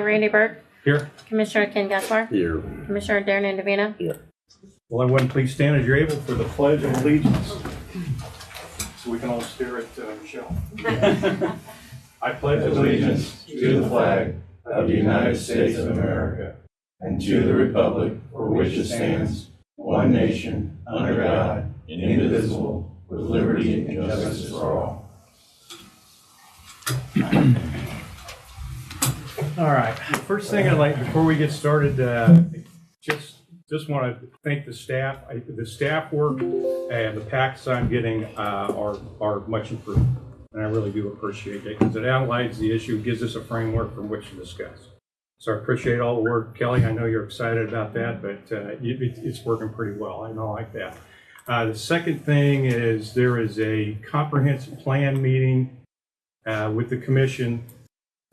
Randy Burke. Here. Commissioner Ken Gaspar. Here. Commissioner Darren Indovina. Here. Well, everyone, please stand as you're able for the Pledge of Allegiance. So we can all stare at Michelle. I pledge allegiance to the flag of the United States of America and to the republic for which it stands, one nation, under God, indivisible, with liberty and justice for all. All right. First thing I'd like, before we get started, just want to thank the staff. The staff work and the packs I'm getting are much improved, and I really do appreciate it because it outlines the issue, gives us a framework from which to discuss. So I appreciate all the work, Kelly. I know you're excited about that, but it's working pretty well. I know I like that. The second thing is there is a comprehensive plan meeting with the commission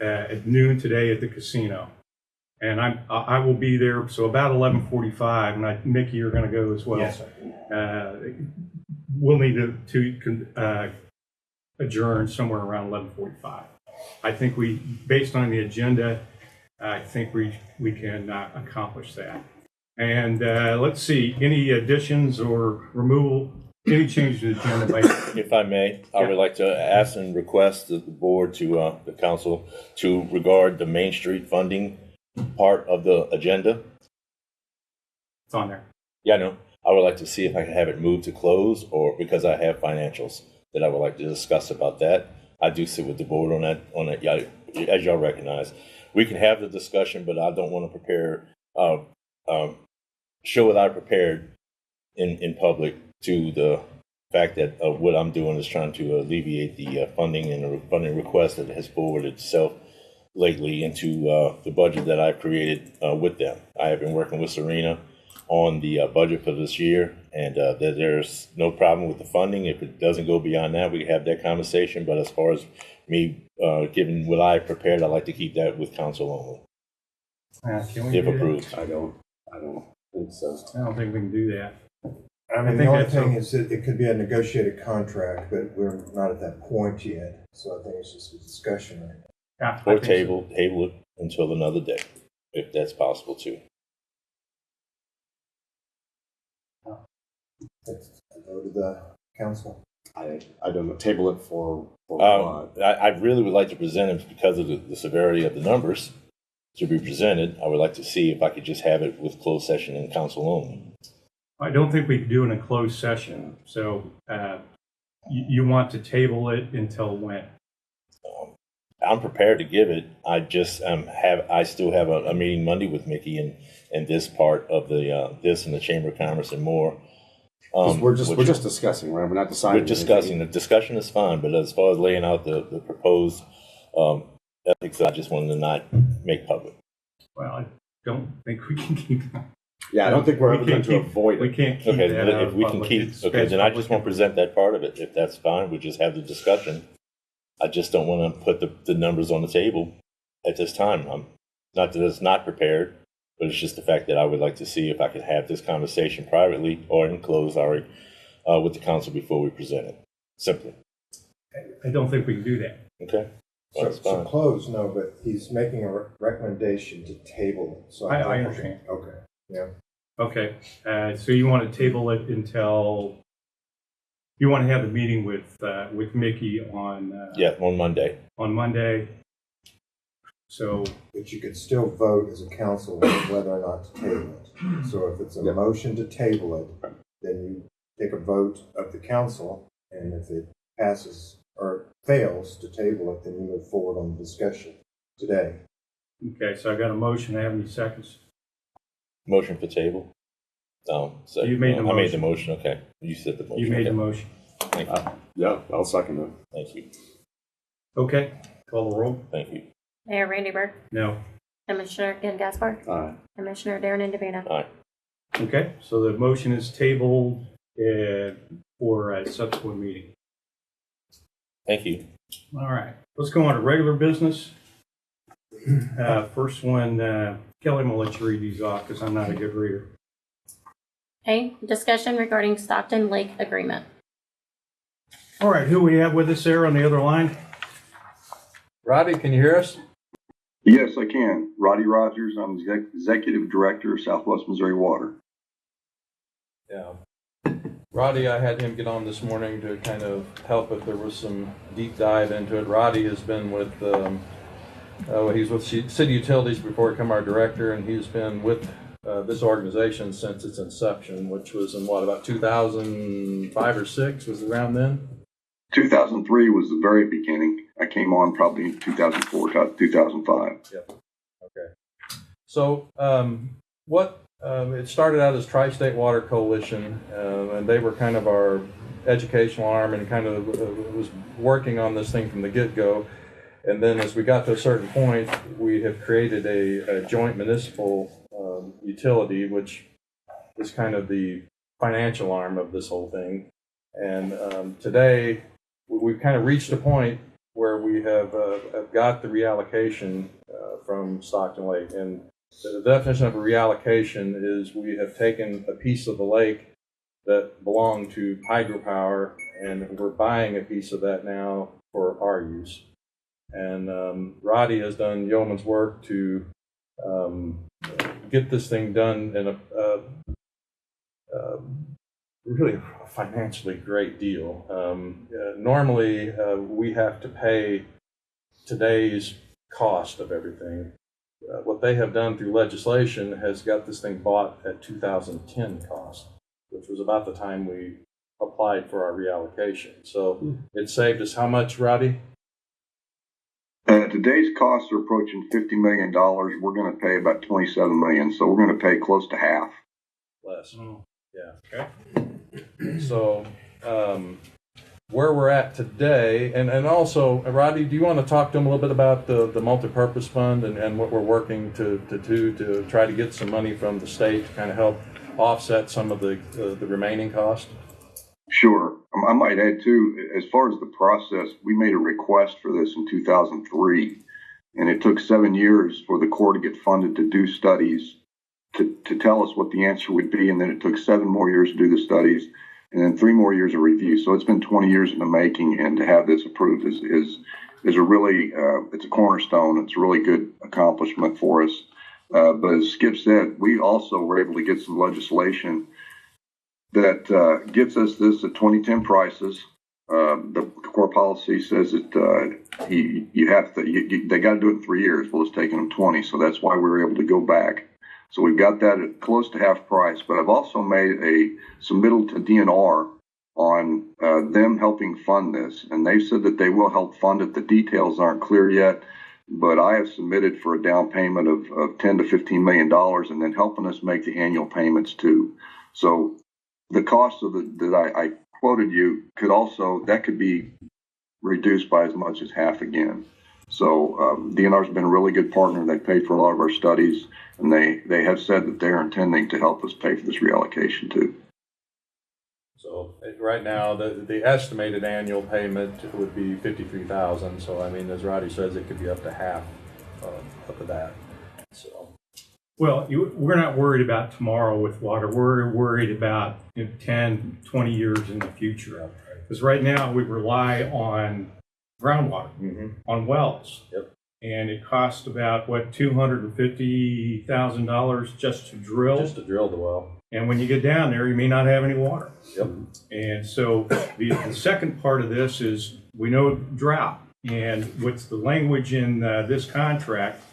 at noon today at the casino, and I will be there. So about 11:45, and Mickey, you're going to go as well. Yes, We'll need to adjourn somewhere around 11:45. I think based on the agenda, I think we can accomplish that. And let's see, any additions or removal, any change to the agenda? If I may, I would like to ask and request the board to the council to regard the Main Street funding part of the agenda. It's on there. Yeah, I know. I would like to see if I can have it moved to close, or because I have financials that I would like to discuss about that. I do sit with the board on that. Yeah, as y'all recognize, we can have the discussion, but I don't want to prepare show what I prepared in public to the fact that what I'm doing is trying to alleviate the funding and the funding request that has forwarded itself lately into the budget that I've created with them. I have been working with Serena on the budget for this year, and there's no problem with the funding. If it doesn't go beyond that, we can have that conversation. But as far as me giving what I prepared, I'd like to keep that with council only. Can we if approved. I don't think so. I don't think we can do that. I mean, the only thing is that it could be a negotiated contract, but we're not at that point yet. So I think it's just a discussion right now. Yeah, Or table it until another day, if that's possible too. Let's go to the council. I don't know. Table it for I really would like to present it because of the severity of the numbers to be presented. I would like to see if I could just have it with closed session and council only. I don't think we can do it in a closed session. So you want to table it until when? I'm prepared to give it. I just I still have a meeting Monday with Mickey and this part of the this and the Chamber of Commerce and more. we're just discussing, right? We're not deciding. We're discussing. The discussion is fine, but as far as laying out the proposed ethics, I just wanted to not make public. Well, I don't think we can keep that. Yeah, I don't think we're ever going to avoid it. We can't keep Okay, that but out if of we can public. keep, It's okay, then I public just won't present that part of it. If that's fine, we just have the discussion. I just don't want to put the numbers on the table at this time. Not that it's not prepared, but it's just the fact that I would like to see if I could have this conversation privately or in closed, with the council before we present it. Simply. I don't think we can do that. Okay. Well, that's So fine. close, no, but he's making a recommendation to table it. So I understand. Okay. Yeah. Okay. So you want to table it until you want to have the meeting with Mickey on On Monday. on Monday. So But you could still vote as a council whether or not to table it. So if it's a motion to table it, then you take a vote of the council, and if it passes or fails to table it, then you move forward on the discussion today. okay, so I got a motion. I have any seconds? Motion for table. So You made the I made the motion. motion. Okay. You said the motion. You made okay. the motion. Thank you. Yeah, I'll second that. Thank you. Okay. Call the roll. Thank you. Mayor Randy Burke. No. Commissioner Ken Gaspar. Aye. Commissioner Darren Indovina. All right. Okay. So the motion is tabled for a subsequent meeting. Thank you. All right. Let's go on to regular business. First one, Kelly, I'm going to let you read these off because I'm not a good reader. Okay. Discussion regarding Stockton Lake Agreement. All right. Who we have with us there on the other line? Robbie, can you hear us? Yes, I can. Roddy Rogers, I'm Executive Director of Southwest Missouri Water. Yeah. Roddy, I had him get on this morning to kind of help if there was some deep dive into it. Roddy has been with, he's with City Utilities before he became our director, and he's been with this organization since its inception, which was in what, about 2005 or 6, was it around then? 2003 was the very beginning. I came on probably in 2004, 2005. Yep. Okay. So it started out as Tri-State Water Coalition, and they were kind of our educational arm and kind of was working on this thing from the get-go. And then as we got to a certain point, we have created a joint municipal utility, which is kind of the financial arm of this whole thing. And today, we've kind of reached a point where we have got the reallocation from Stockton Lake. And the definition of a reallocation is we have taken a piece of the lake that belonged to hydropower, and we're buying a piece of that now for our use. And Roddy has done yeoman's work to get this thing done in a really a financially great deal. Normally, we have to pay today's cost of everything. What they have done through legislation has got this thing bought at 2010 cost, which was about the time we applied for our reallocation. So it saved us how much, Roddy? Today's costs are approaching $50 million. We're going to pay about $27 million, so we're going to pay close to half. Less. Oh, Yeah. okay. So where we're at today, and also, Roddy, do you want to talk to them a little bit about the multipurpose fund and what we're working to try to get some money from the state to kind of help offset some of the remaining cost? Sure. I might add too, as far as the process, we made a request for this in 2003, and it took 7 years for the Corps to get funded to do studies to tell us what the answer would be, and then it took 7 more years to do the studies, and then 3 more years of review. So it's been 20 years in the making, and to have this approved is a really it's a cornerstone. It's a really good accomplishment for us. But as Skip said, we also were able to get some legislation that gets us this at 2010 prices. The core policy says that they got to do it in 3 years. Well, it's taken them 20, so that's why we were able to go back. So we've got that at close to half price. But I've also made a submittal to DNR on them helping fund this, and they've said that they will help fund it. The details aren't clear yet, but I have submitted for a down payment of $10 to $15 million, and then helping us make the annual payments too. So the cost of that I quoted you could be reduced by as much as half again. So DNR's been a really good partner. They paid for a lot of our studies, and they have said that they're intending to help us pay for this reallocation too. So right now, the estimated annual payment would be $53,000. So I mean, as Roddy says, it could be up to half of that. So. Well, we're not worried about tomorrow with water. We're worried about 10, 20 years in the future. Because right now we rely on groundwater, on wells. Yep. And it costs about, $250,000 just to drill? Just to drill the well. And when you get down there, you may not have any water. Yep. And so the second part of this is we know drought. And what's the language in this contract?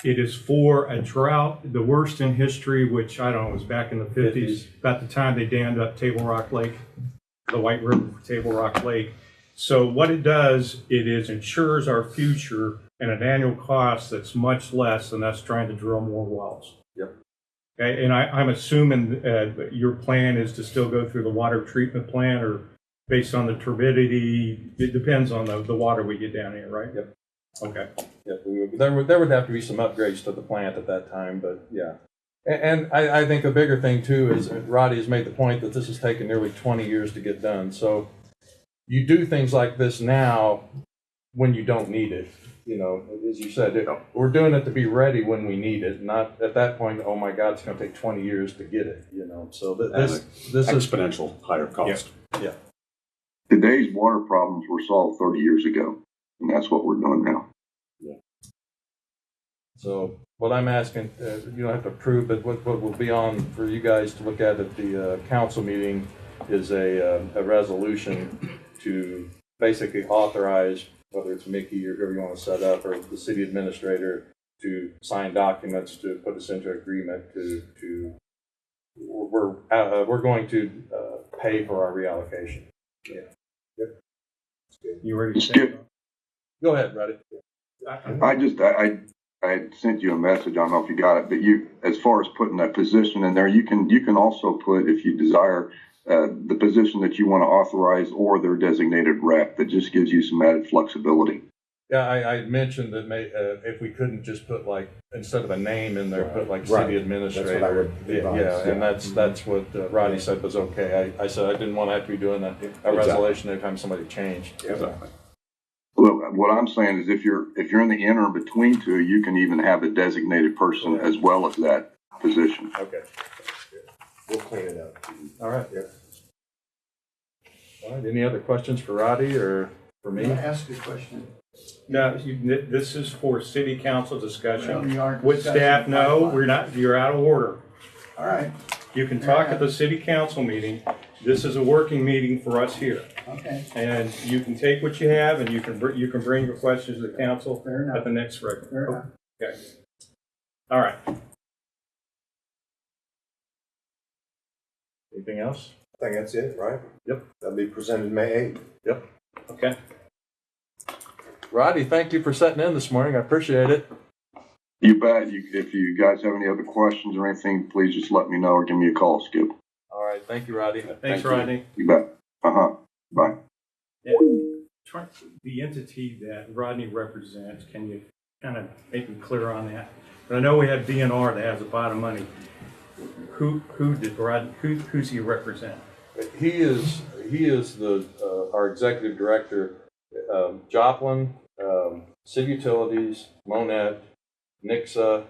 It is for a drought, the worst in history, which I don't know, was back in the 50s, about the time they dammed up Table Rock Lake, the White River for Table Rock Lake. So what it does, it ensures our future at an annual cost that's much less than us trying to drill more wells. Yep. Okay, and I'm assuming your plan is to still go through the water treatment plant, or based on the turbidity, it depends on the water we get down here, right? Yep. Okay. Yep. There would have to be some upgrades to the plant at that time, but yeah. And I think a bigger thing too is Roddy has made the point that this has taken nearly 20 years to get done. So you do things like this now when you don't need it. You know, as you said, we're doing it to be ready when we need it, not at that point, oh my God, it's going to take 20 years to get it, you know. So this is exponential higher cost. Yeah. Today's water problems were solved 30 years ago, and that's what we're doing now. So what I'm asking, you don't have to approve, but what will be on for you guys to look at the council meeting is a resolution to basically authorize, whether it's Mickey or whoever you want to set up, or the city administrator, to sign documents to put us into agreement we're going to pay for our reallocation. Yeah. Yep. You ready to Skip. Go ahead, Roddy. I had sent you a message. I don't know if you got it, but you, as far as putting that position in there, you can also put, if you desire, the position that you want to authorize or their designated rep. That just gives you some added flexibility. Yeah, I mentioned that if we couldn't just put, like, instead of a name in there, put like Right. city administrator. That's what I would advise, Yeah, and that's what Roddy said was okay. I said I didn't want to have to be doing a resolution every time somebody changed. Exactly. Well, what I'm saying is if you're in the interim between two, you can even have a designated person as well as that position. Okay. We'll clean it up. All right. Yep. All right. Any other questions for Roddy or for me? Can I ask a question? No, this is for city council discussion. We aren't With discussing staff, the no, pipeline. we're not, you're out of order. All right, You can talk at the city council meeting. This is a working meeting for us here. okay. And you can take what you have and you can bring your questions to the council Fair enough. at the next regular. Fair enough. Okay. All right. Anything else? I think that's it, right? Yep. That'll be presented May 8th. Yep. Okay. Roddy, thank you for setting in this morning. I appreciate it. You bet. If you guys have any other questions or anything, please just let me know or give me a call, Skip. All right. Thank you, Roddy. Thanks, Rodney. You bet. Bye. Yeah. The entity that Rodney represents, can you kind of make me clear on that? But I know we have DNR that has a pot of money. Who's he represent? He is our executive director. Joplin, City Utilities, Monett, Nixa,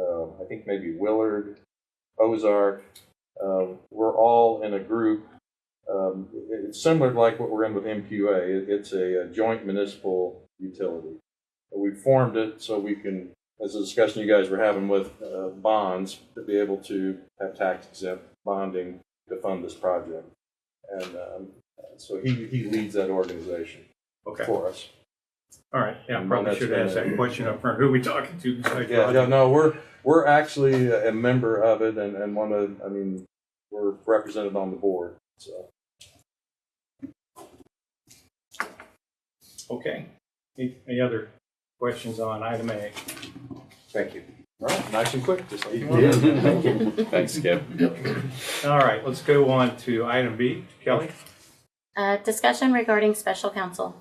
I think maybe Willard, Ozark. We're all in a group. It's similar to like what we're in with MQA. It's a joint municipal utility. We formed it so we can, as a discussion you guys were having with bonds, to be able to have tax exempt bonding to fund this project. And so he leads that organization. Okay. For us. All right. Yeah, I And probably that's should ask that question up front. Who are we talking to? besides Rodney? No, we're actually a member of it, and we're represented on the board. So Okay. Any other questions on item A? Thank you. all right, nice and quick, just like you Yeah. wanted. Thanks, Skip. All right, let's go on to item B. Kelly? Discussion regarding special counsel.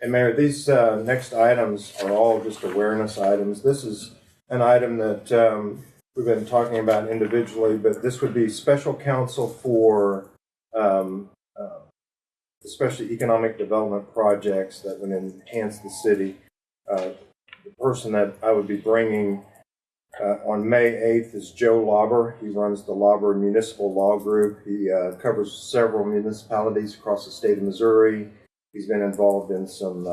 And Mayor, these next items are all just awareness items. This is an item that we've been talking about individually, but this would be special counsel for especially economic development projects that would enhance the city. The person that I would be bringing on May 8th is Joe Lauber. He runs the Lauber Municipal Law Group. He covers several municipalities across the state of Missouri. He's been involved in some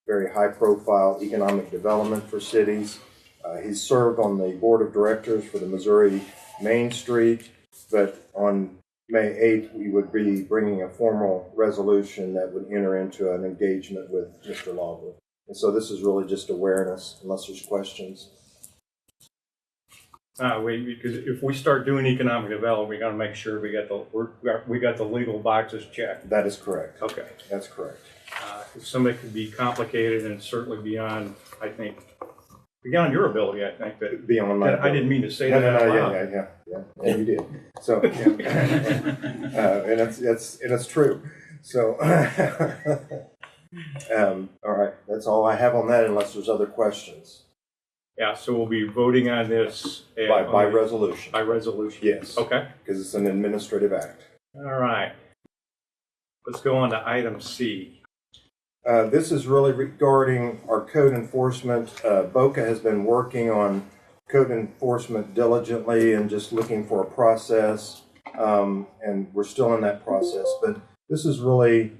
very high-profile economic development for cities. He's served on the board of directors for the Missouri Main Street, but on May 8th, we would be bringing a formal resolution that would enter into an engagement with Mr. Lauber. And so this is really just awareness, unless there's questions. Because if we start doing economic development, we got to make sure we got the legal boxes checked. That is correct. Okay. That's correct. Somebody could be complicated and certainly beyond, I think, beyond your ability, I think. But Beyond my I didn't mean to say No, that out loud. yeah, you did. So, yeah. And it's true. So, all right, that's all I have on that, unless there's other questions. Yeah, so we'll be voting on this By resolution. By resolution. Yes. Okay. Because it's an administrative act. All right. Let's go on to item C. This is really regarding our code enforcement. BOCA has been working on code enforcement diligently and just looking for a process, and we're still in that process. But this is really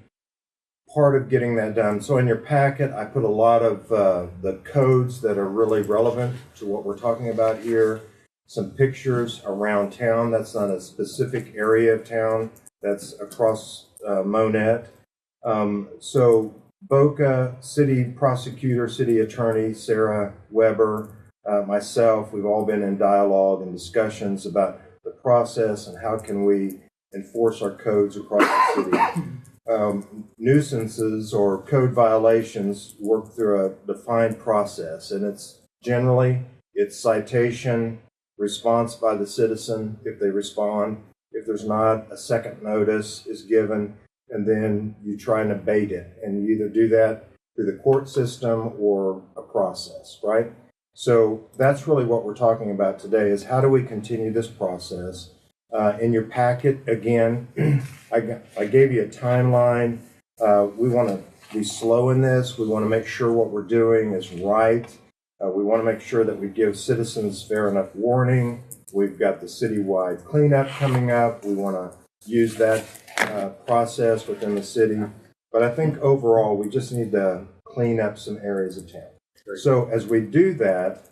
part of getting that done. So in your packet, I put a lot of the codes that are really relevant to what we're talking about here. Some pictures around town. That's not a specific area of town. That's across Monett. So Boca, city prosecutor, city attorney, Sarah Weber, myself, we've all been in dialogue and discussions about the process and how can we enforce our codes across the city. Nuisances or code violations work through a defined process, and it's generally citation, response by the citizen if they respond. If there's not, a second notice is given, and then you try and abate it. And you either do that through the court system or a process, right? So that's really what we're talking about today, is how do we continue this process? In your packet, again, I gave you a timeline. We want to be slow in this. We want to make sure what we're doing is right. We want to make sure that we give citizens fair enough warning. We've got the citywide cleanup coming up. We want to use that process within the city. But I think overall, we just need to clean up some areas of town. So as we do that,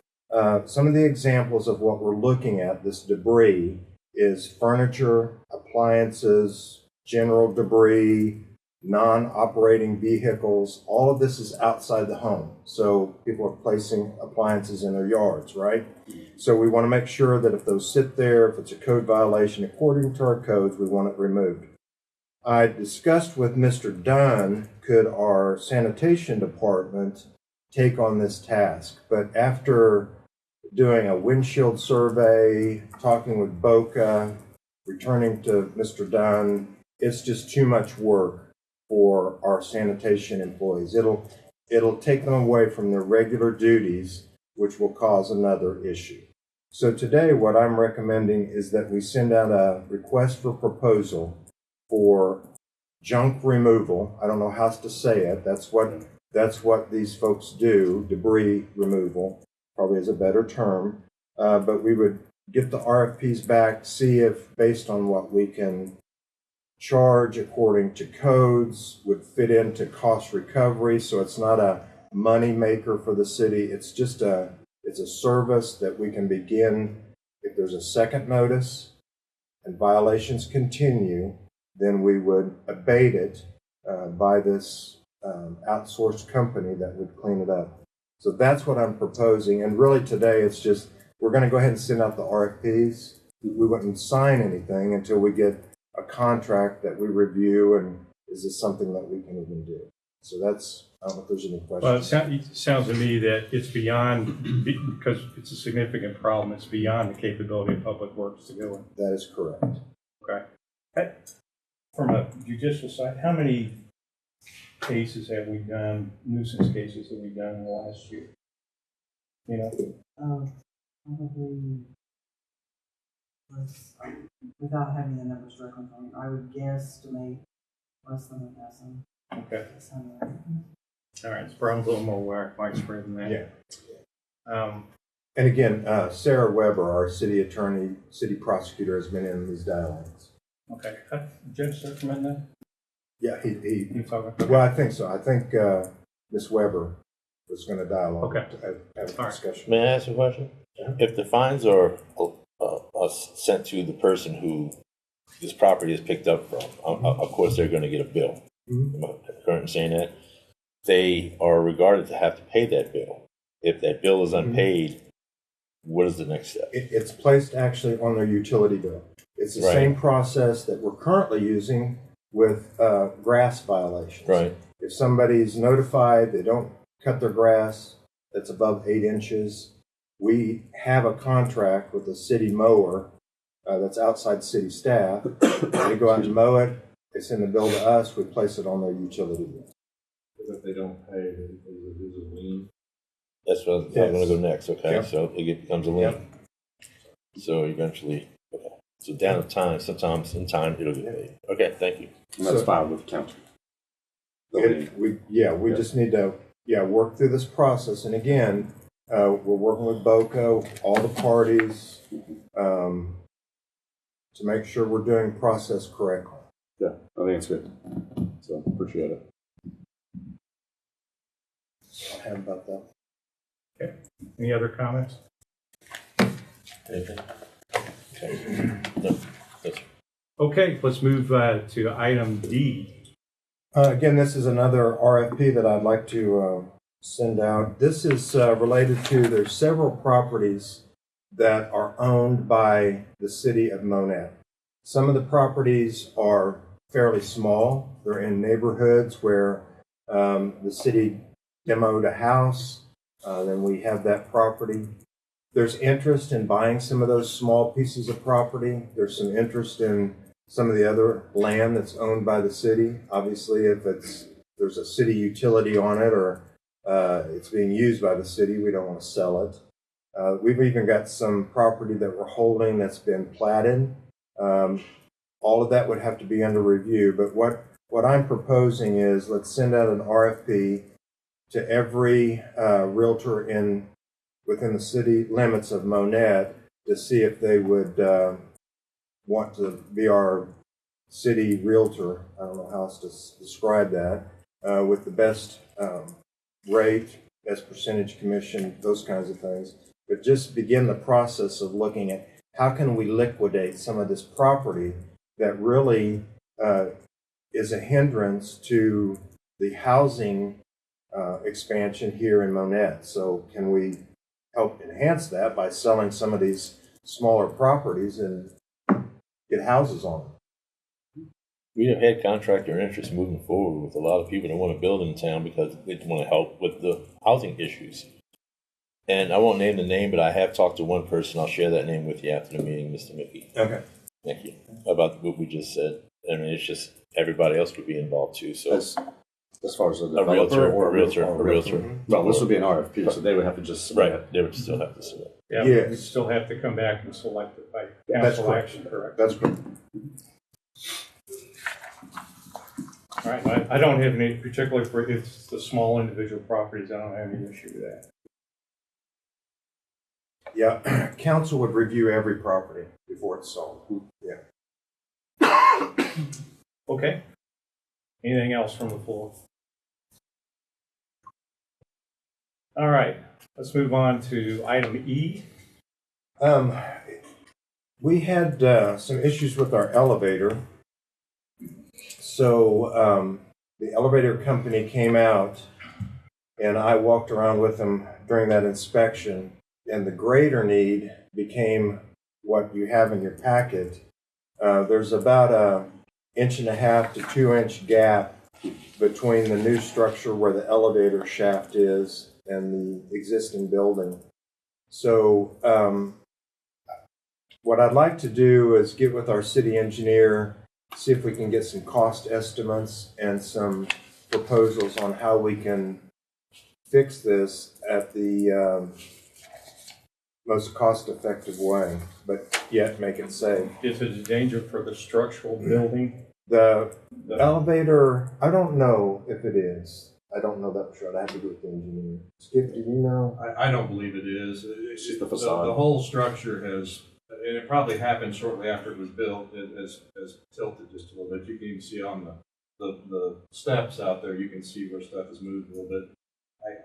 some of the examples of what we're looking at, this debris, is furniture, appliances, general debris, non-operating vehicles. All of this is outside the home. So people are placing appliances in their yards, right? So we want to make sure that if those sit there, if it's a code violation according to our codes, we want it removed. I discussed with Mr. Dunn, could our sanitation department take on this task? But after doing a windshield survey, talking with Boca, returning to Mr. Dunn, it's just too much work for our sanitation employees. It'll take them away from their regular duties, which will cause another issue. So today, what I'm recommending is that we send out a request for proposal for junk removal. I don't know how to say it. That's what these folks do, debris removal, probably is a better term. But we would get the RFPs back, see if, based on what we can charge according to codes, would fit into cost recovery. So it's not a money maker for the city. It's just it's a service that we can begin. If there's a second notice and violations continue, then we would abate it by this outsourced company that would clean it up. So that's what I'm proposing. And really today, it's just, we're going to go ahead and send out the RFPs. We wouldn't sign anything until we get a contract that we review, and is this something that we can even do? So that's, I don't know if there's any questions. Well, it sounds to me that it's beyond, because it's a significant problem, it's beyond the capability of Public Works to go in. That is correct. Okay. From a judicial side, how many cases have we done, nuisance cases have we done in the last year? You know? Probably less, without having the numbers directly on me, I would guesstimate less than 1,000. Okay. 600. All right. It's probably a little more widespread than that. Yeah. And again, Sarah Weber, our city attorney, city prosecutor, has been in these dialogues. Okay. Judge Zuckerman then? Yeah, he You talking? well, I think so. I think Ms. Weber was going to dialogue, Okay. have a All right. discussion. May I ask a question? Yeah. If the fines are sent to the person who this property is picked up from, of course they're going to get a bill. Mhm. Am I correct in saying that? They are regarded to have to pay that bill. If that bill is unpaid, what is the next step? It's placed actually on their utility bill. It's the Right. same process that we're currently using with grass violations. Right. If somebody's notified, they don't cut their grass that's above 8 inches, we have a contract with a city mower that's outside city staff. They go out and mow it, they send the bill to us, we place it on their utility bill. If they don't pay, is it a lien? That's what I'm Yes. going to go next. Okay, Yep. so it becomes a lien. Yep. So eventually, okay. So down the time, sometimes in time it'll get paid. Okay, thank you. And that's So- filed with the county. We just need to, work through this process. And again, we're working with Boca, all the parties, to make sure we're doing process correctly. Yeah, I think it's good. So appreciate it. I have about that. Any other comments? Anything? Okay. No, that's Okay, let's move to item D. Again, this is another RFP that I'd like to send out. This is related to, there's several properties that are owned by the city of Monett. Some of the properties are fairly small. They're in neighborhoods where the city demoed a house. Then we have that property. There's interest in buying some of those small pieces of property. There's some interest in some of the other land that's owned by the city. Obviously, if there's a city utility on it or it's being used by the city, we don't want to sell it. We've even got some property that we're holding that's been platted. All of that would have to be under review, but what I'm proposing is let's send out an RFP to every realtor within the city limits of Monett to see if they would want to be our city realtor. I don't know how else to describe that, with the best rate, best percentage commission, those kinds of things. But just begin the process of looking at how can we liquidate some of this property that really is a hindrance to the housing expansion here in Monett. So can we help enhance that by selling some of these smaller properties and get houses on them? We have had contractor interest moving forward with a lot of people that want to build in town because they want to help with the housing issues. And I won't name the name, but I have talked to one person. I'll share that name with you after the meeting, Mr. Mickey. Okay. Thank you. About what we just said. I mean, it's just everybody else would be involved too. So as far as a a realtor, developer or a realtor. Mm-hmm. Well, this would be an RFP, so they would have to just submit Right. They would still have to submit. Yeah, Yes. we still have to come back and select it by That's council correct. action, correct? That's correct. All right, I don't have any, particularly for it's the small individual properties, I don't have any issue with that. Yeah, council would review every property before it's sold. Yeah. Okay. Anything else from the floor? All right, let's move on to item E. We had some issues with our elevator. So the elevator company came out and I walked around with them during that inspection, and the grader need became what you have in your packet. There's about a 1.5 to 2 inch gap between the new structure where the elevator shaft is and the existing building. So what I'd like to do is get with our city engineer, see if we can get some cost estimates and some proposals on how we can fix this at the most cost-effective way, but yet make it safe. Is it a danger for the structural building? The elevator, I don't know if it is. I don't know that for sure. I have to go with the engineer. Skip, do you know? I don't believe it is. It's just the facade. The whole structure has, and it probably happened shortly after it was built, it has tilted just a little bit. You can even see on the steps out there, you can see where stuff has moved a little bit.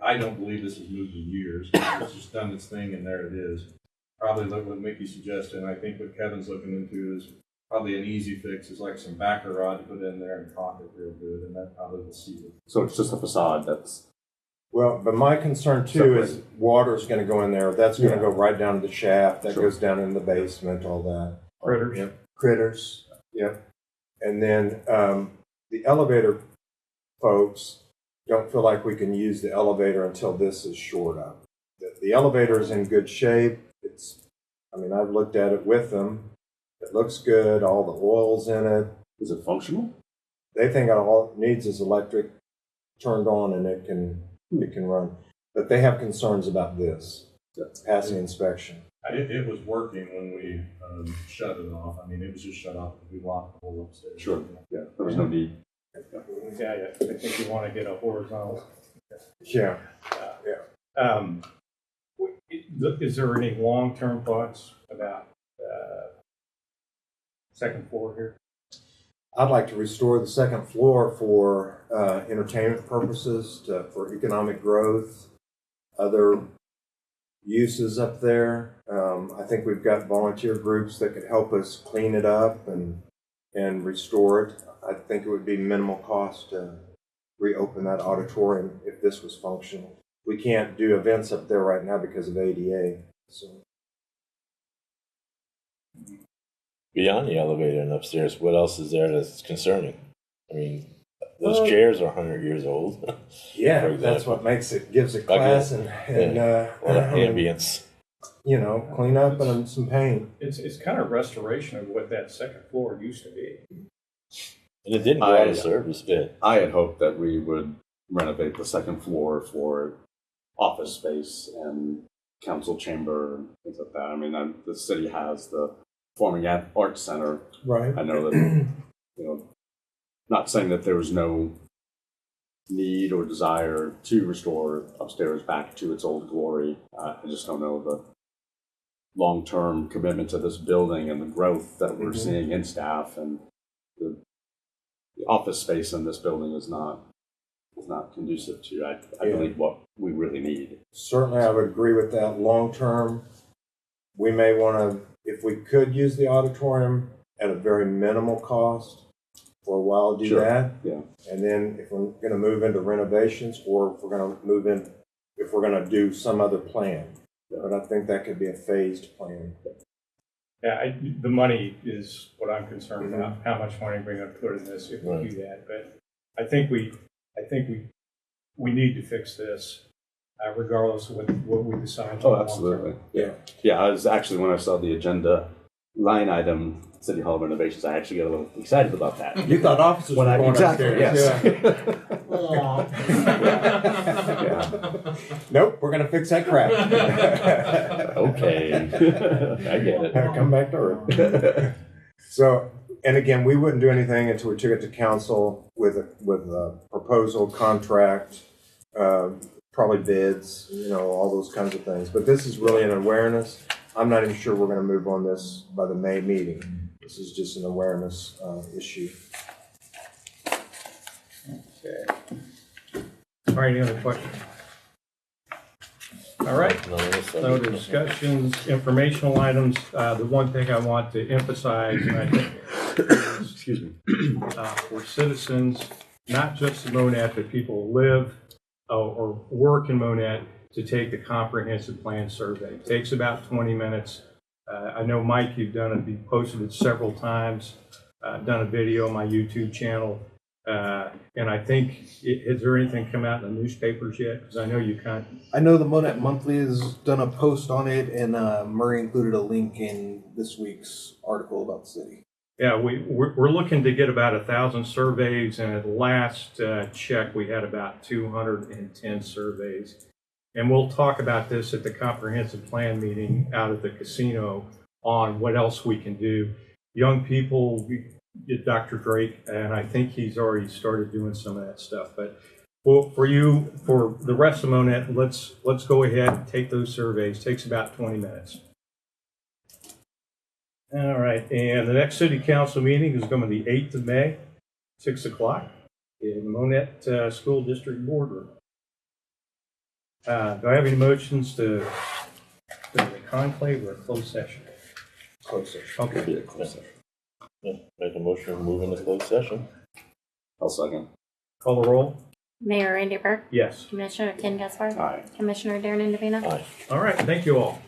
I don't believe this has moved in years. It's just done its thing, and there it is. Probably look what Mickey's suggesting. I think what Kevin's looking into is probably an easy fix, is like some backer rod to put in there and caulk it real good, and that probably will seal it. So it's just a facade that's. Well, but my concern too is water is going to go in there. That's going to go right down to the shaft. That goes down in the basement, all that. Critters. Yep. Critters. Yep. And then the elevator folks don't feel like we can use the elevator until this is shored up. The elevator is in good shape. I've looked at it with them. It looks good. All the oil's in it. Is it functional? They think all it needs is electric turned on and it can run. But they have concerns about this, passing inspection. It was working when we shut it off. I mean, it was just shut off. We locked the whole upstairs. Sure. Yeah, there was no need. Yeah, I think you want to get a horizontal. Yeah. Is there any long-term thoughts about second floor here? I'd like to restore the second floor for entertainment purposes, for economic growth, other uses up there. I think we've got volunteer groups that could help us clean it up and restore it. I think it would be minimal cost to reopen that auditorium if this was functional. We can't do events up there right now because of ADA. So. Beyond the elevator and upstairs, what else is there that's concerning? I mean, those chairs are 100 years old. Yeah, that's what gives it class and a lot of ambience. You know, clean up and some paint. It's kind of restoration of what that second floor used to be. And it didn't go out of service bit. I had hoped that we would renovate the second floor for office space and council chamber and things like that. I mean, the city has the Performing Arts Center. Right. I know that, you know, not saying that there was no need or desire to restore upstairs back to its old glory. I just don't know the long-term commitment to this building and the growth that we're seeing in staff, and the office space in this building is not conducive to, I believe, what we really need. Certainly, I would agree with that. Long term, we may want to, if we could use the auditorium at a very minimal cost for a while, do that. Yeah. And then if we're going to move into renovations, or if we're going to move in, if we're going to do some other plan. But I think that could be a phased plan. Yeah, the money is what I'm concerned about. How much money we're going to put in this if we do that. But I think we need to fix this, regardless of what we decide. Oh, absolutely. Yeah. Yeah, I was actually, when I saw the agenda line item, City Hall renovations, I actually got a little excited about that. You thought officers were going exactly, upstairs. Yes. Nope, we're going to fix that crap. Okay. I get it. Come back to earth. So, and again, we wouldn't do anything until we took it to council with a proposal, contract, probably bids, you know, all those kinds of things. But this is really an awareness. I'm not even sure we're going to move on this by the May meeting. This is just an awareness issue. Okay. All right, any other questions? All right, no discussions, informational items. The one thing I want to emphasize, and I think is, Excuse me. For citizens, not just in Monett, but people who live or work in Monett, to take the comprehensive plan survey. It takes about 20 minutes. I know, Mike, you've done it, you've posted it several times. I've done a video on my YouTube channel. And I think, has there anything come out in the newspapers yet? Because I know you can't. I know the Monett Monthly has done a post on it, and Murray included a link in this week's article about the city. Yeah, we're looking to get about 1,000 surveys, and at last check, we had about 210 surveys. And we'll talk about this at the comprehensive plan meeting out at the casino on what else we can do. Young people, we get Dr. Drake, and I think he's already started doing some of that stuff. But for the rest of Monett, let's go ahead and take those surveys. It takes about 20 minutes. All right, and the next city council meeting is going to be the 8th of May, 6 o'clock in Monett School District Boardroom. Do I have any motions to the conclave or a closed session? Closed session. Okay. Be a closed session. Yeah, make a motion to move into closed session. I'll second. Call the roll. Mayor Randy Burke, Yes. Commissioner Ken Gaspar, Aye. Commissioner Darren Indovina. Aye. All right, thank you all.